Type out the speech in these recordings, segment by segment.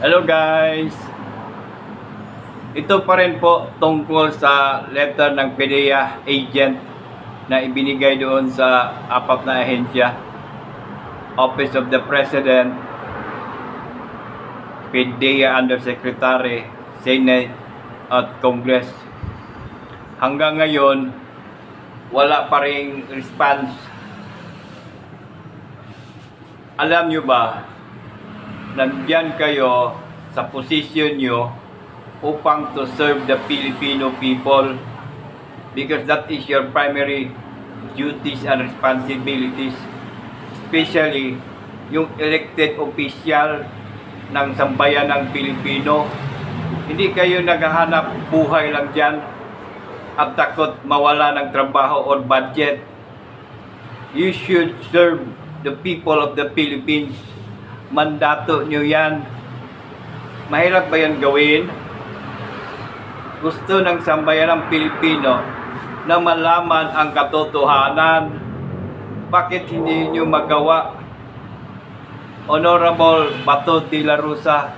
Hello guys! Ito pa rin po tungkol sa letter ng PDEA agent na ibinigay doon sa apat na ahensya. Office of the President, PDEA Undersecretary, Senate at Congress. Hanggang ngayon, wala pa ring response. Alam nyo ba, nandyan kayo sa posisyon nyo upang to serve the Filipino people because that is your primary duties and responsibilities, especially yung elected official ng sambayan ng Pilipino. Hindi kayo naghahanap buhay lang dyan at takot mawala ng trabaho or budget. You should serve the people of the Philippines. Mandato nyo yan. Mahirap ba yan gawin? Gusto ng sambayan ng Pilipino na malaman ang katotohanan. Bakit hindi nyo magawa? Honorable Bato de la Rosa,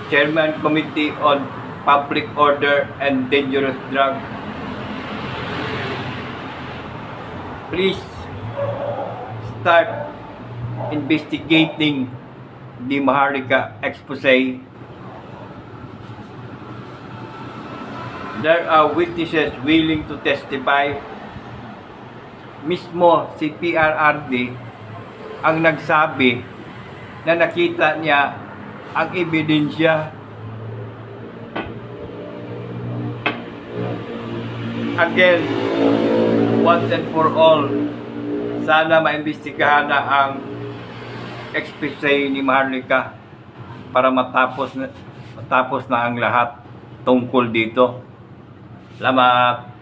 Chairman Committee on Public Order and Dangerous Drugs. Please start investigating the Maharlika expose. There are witnesses willing to testify. Mismo si PRRD ang nagsabi na nakita niya ang ebidensya. Again, once and for all, sana maimbestigahan na ang expose ni Maharlika para matapos na ang lahat tungkol dito. Salamat!